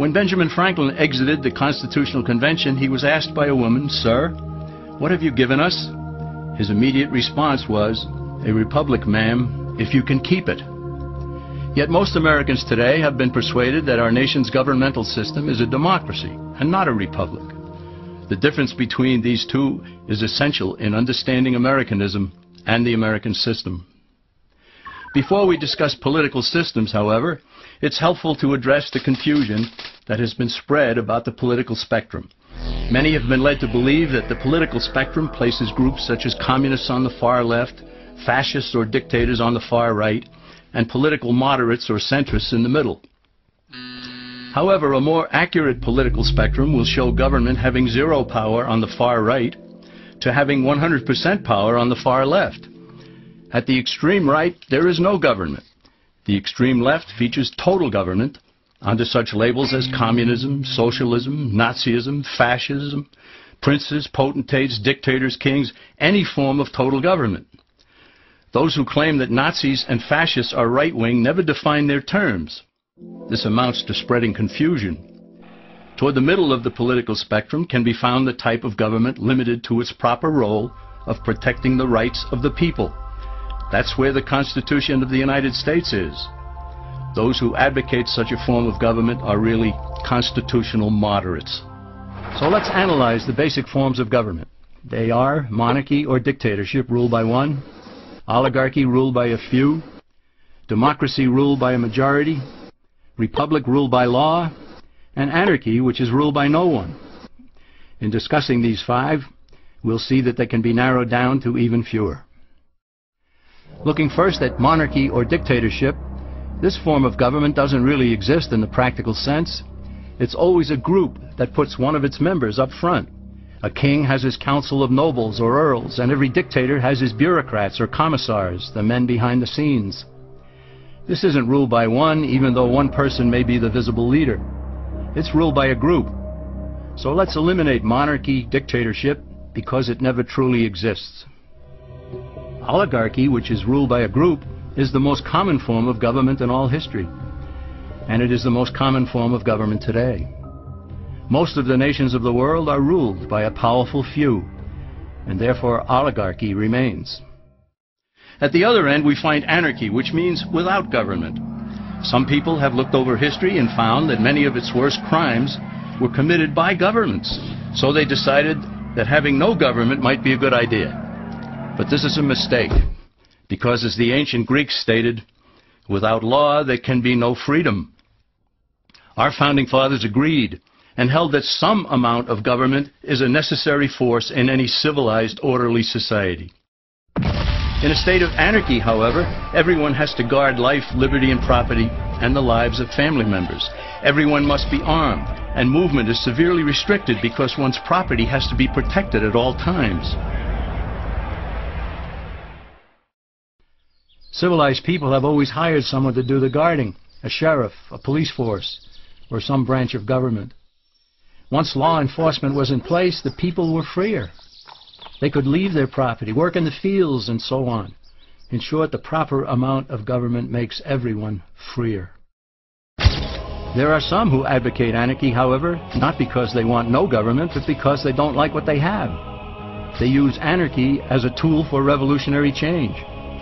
When Benjamin Franklin exited the Constitutional Convention, he was asked by a woman, "Sir, what have you given us?" His immediate response was, "A republic, ma'am, if you can keep it." Yet most Americans today have been persuaded that our nation's governmental system is a democracy and not a republic. The difference between these two is essential in understanding Americanism and the American system. Before we discuss political systems, however, it's helpful to address the confusion that has been spread about the political spectrum. Many have been led to believe that the political spectrum places groups such as communists on the far left, fascists or dictators on the far right, and political moderates or centrists in the middle. However, a more accurate political spectrum will show government having zero power on the far right to having 100% power on the far left. At the extreme right, there is no government. The extreme left features total government under such labels as communism, socialism, Nazism, fascism, princes, potentates, dictators, kings, any form of total government. Those who claim that Nazis and fascists are right-wing never define their terms. This amounts to spreading confusion. Toward the middle of the political spectrum can be found the type of government limited to its proper role of protecting the rights of the people. That's where the Constitution of the United States is. Those who advocate such a form of government are really constitutional moderates. So let's analyze the basic forms of government. They are monarchy or dictatorship ruled by one, oligarchy ruled by a few, democracy ruled by a majority, republic ruled by law, and anarchy, which is ruled by no one. In discussing these five, we'll see that they can be narrowed down to even fewer. Looking first at monarchy or dictatorship, this form of government doesn't really exist in the practical sense. It's always a group that puts one of its members up front. A king has his council of nobles or earls, and every dictator has his bureaucrats or commissars, the men behind the scenes. This isn't ruled by one, even though one person may be the visible leader. It's ruled by a group. So let's eliminate monarchy, dictatorship, because it never truly exists. Oligarchy, which is ruled by a group, is the most common form of government in all history. And it is the most common form of government today. Most of the nations of the world are ruled by a powerful few, and therefore oligarchy remains. At the other end, we find anarchy, which means without government. Some people have looked over history and found that many of its worst crimes were committed by governments. So they decided that having no government might be a good idea. But this is a mistake, because as the ancient Greeks stated, without law there can be no freedom. Our founding fathers agreed and held that some amount of government is a necessary force in any civilized, orderly society. In a state of anarchy, however, everyone has to guard life, liberty, and property, and the lives of family members. Everyone must be armed, and movement is severely restricted because one's property has to be protected at all times. Civilized people have always hired someone to do the guarding, a sheriff, a police force, or some branch of government. Once law enforcement was in place, the people were freer. They could leave their property, work in the fields, and so on. In short, the proper amount of government makes everyone freer. There are some who advocate anarchy, however, not because they want no government, but because they don't like what they have. They use anarchy as a tool for revolutionary change.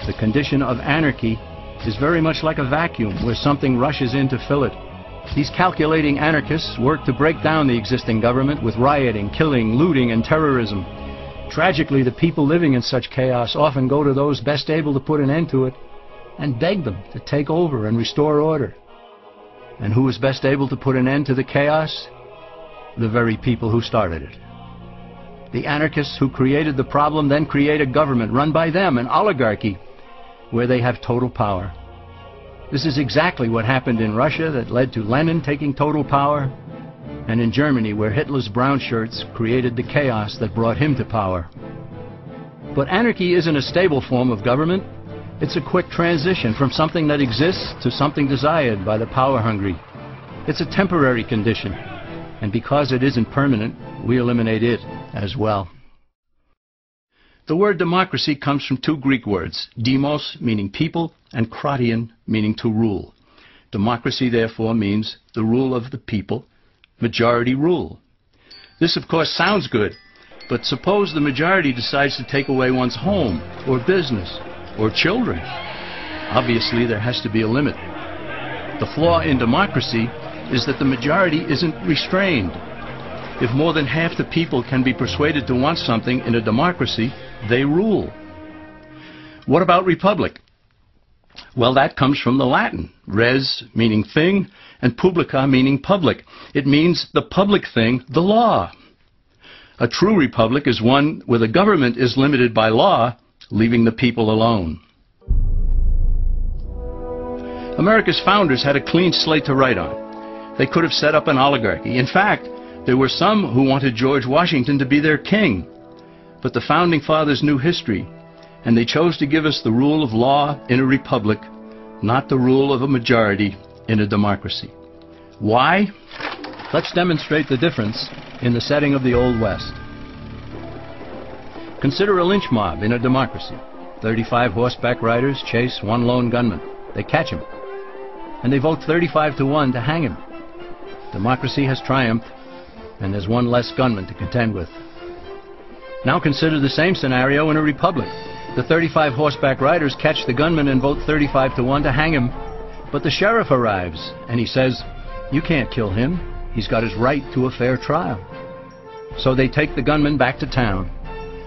The condition of anarchy is very much like a vacuum where something rushes in to fill it. These calculating anarchists work to break down the existing government with rioting, killing, looting, and terrorism. Tragically, the people living in such chaos often go to those best able to put an end to it and beg them to take over and restore order. And who is best able to put an end to the chaos? The very people who started it. The anarchists who created the problem then create a government run by them, an oligarchy, where they have total power. This is exactly what happened in Russia that led to Lenin taking total power, and in Germany where Hitler's brown shirts created the chaos that brought him to power. But anarchy isn't a stable form of government. It's a quick transition from something that exists to something desired by the power-hungry. It's a temporary condition, and because it isn't permanent, we eliminate it as well. The word democracy comes from two Greek words, demos, meaning people, and kratein, meaning to rule. Democracy, therefore, means the rule of the people majority rule. This, of course, sounds good, but suppose the majority decides to take away one's home, or business, or children. Obviously, there has to be a limit. The flaw in democracy is that the majority isn't restrained. If more than half the people can be persuaded to want something in a democracy, they rule. What about republic? Well, that comes from the Latin, res meaning thing, and publica meaning public. It means the public thing, the law. A true republic is one where the government is limited by law, leaving the people alone. America's founders had a clean slate to write on. They could have set up an oligarchy. In fact, there were some who wanted George Washington to be their king. But the founding fathers knew history, and they chose to give us the rule of law in a republic, not the rule of a majority in a democracy. Why? Let's demonstrate the difference in the setting of the Old West. Consider a lynch mob in a democracy. 35 horseback riders chase one lone gunman. They catch him, and they vote 35-1 to hang him. Democracy has triumphed, and there's one less gunman to contend with. Now consider the same scenario in a republic. The 35 horseback riders catch the gunman and vote 35-1 to hang him, but the sheriff arrives, and he says, "You can't kill him. He's got his right to a fair trial." So they take the gunman back to town.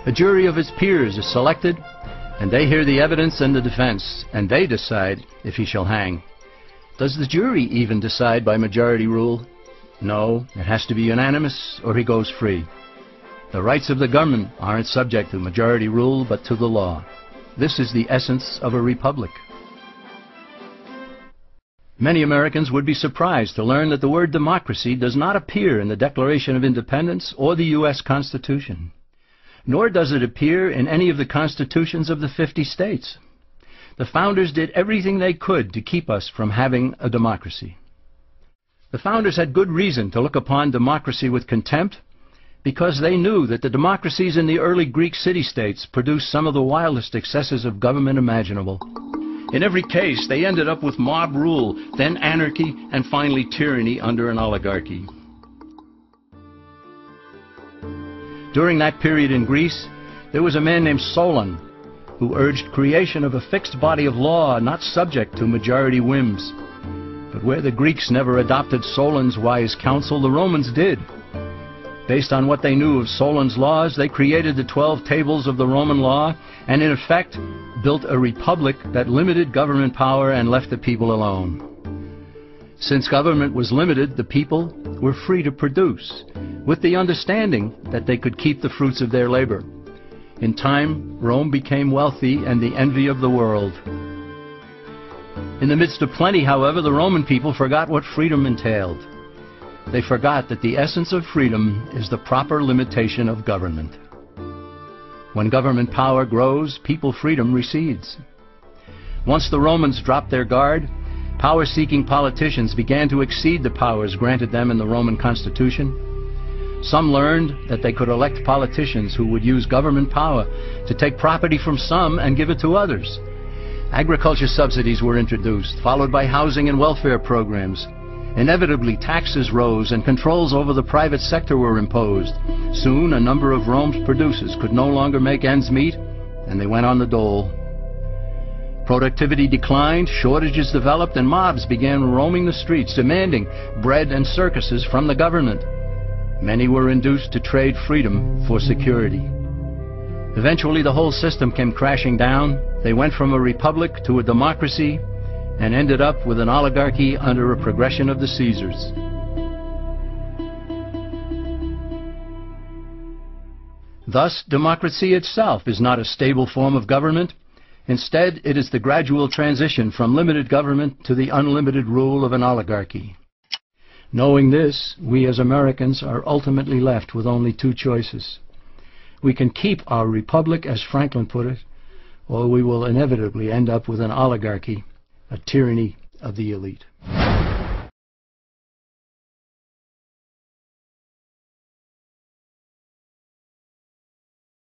A jury of his peers is selected, and they hear the evidence and the defense, and they decide if he shall hang. Does the jury even decide by majority rule? No, it has to be unanimous, or he goes free. The rights of the government aren't subject to majority rule, but to the law. This is the essence of a republic. Many Americans would be surprised to learn that the word democracy does not appear in the Declaration of Independence or the U.S. Constitution, nor does it appear in any of the constitutions of the 50 states. The founders did everything they could to keep us from having a democracy. The founders had good reason to look upon democracy with contempt, because they knew that the democracies in the early Greek city-states produced some of the wildest excesses of government imaginable. In every case, they ended up with mob rule, then anarchy, and finally tyranny under an oligarchy. During that period in Greece, there was a man named Solon, who urged creation of a fixed body of law not subject to majority whims. But where the Greeks never adopted Solon's wise counsel, the Romans did. Based on what they knew of Solon's laws, they created the 12 tables of the Roman law, and in effect built a republic that limited government power and left the people alone. Since government was limited, the people were free to produce, with the understanding that they could keep the fruits of their labor. In time, Rome became wealthy and the envy of the world. In the midst of plenty, however, the Roman people forgot what freedom entailed. They forgot that the essence of freedom is the proper limitation of government. When government power grows, people freedom recedes. Once the Romans dropped their guard, power-seeking politicians began to exceed the powers granted them in the Roman Constitution. Some learned that they could elect politicians who would use government power to take property from some and give it to others. Agriculture subsidies were introduced, followed by housing and welfare programs. Inevitably, taxes rose and controls over the private sector were imposed. Soon, a number of Rome's producers could no longer make ends meet, and they went on the dole. Productivity declined, shortages developed, and mobs began roaming the streets, demanding bread and circuses from the government. Many were induced to trade freedom for security. Eventually, the whole system came crashing down. They went from a republic to a democracy, and ended up with an oligarchy under a progression of the Caesars. Thus, democracy itself is not a stable form of government. Instead, it is the gradual transition from limited government to the unlimited rule of an oligarchy. Knowing this, we as Americans are ultimately left with only two choices. We can keep our republic, as Franklin put it, or we will inevitably end up with an oligarchy, a tyranny of the elite.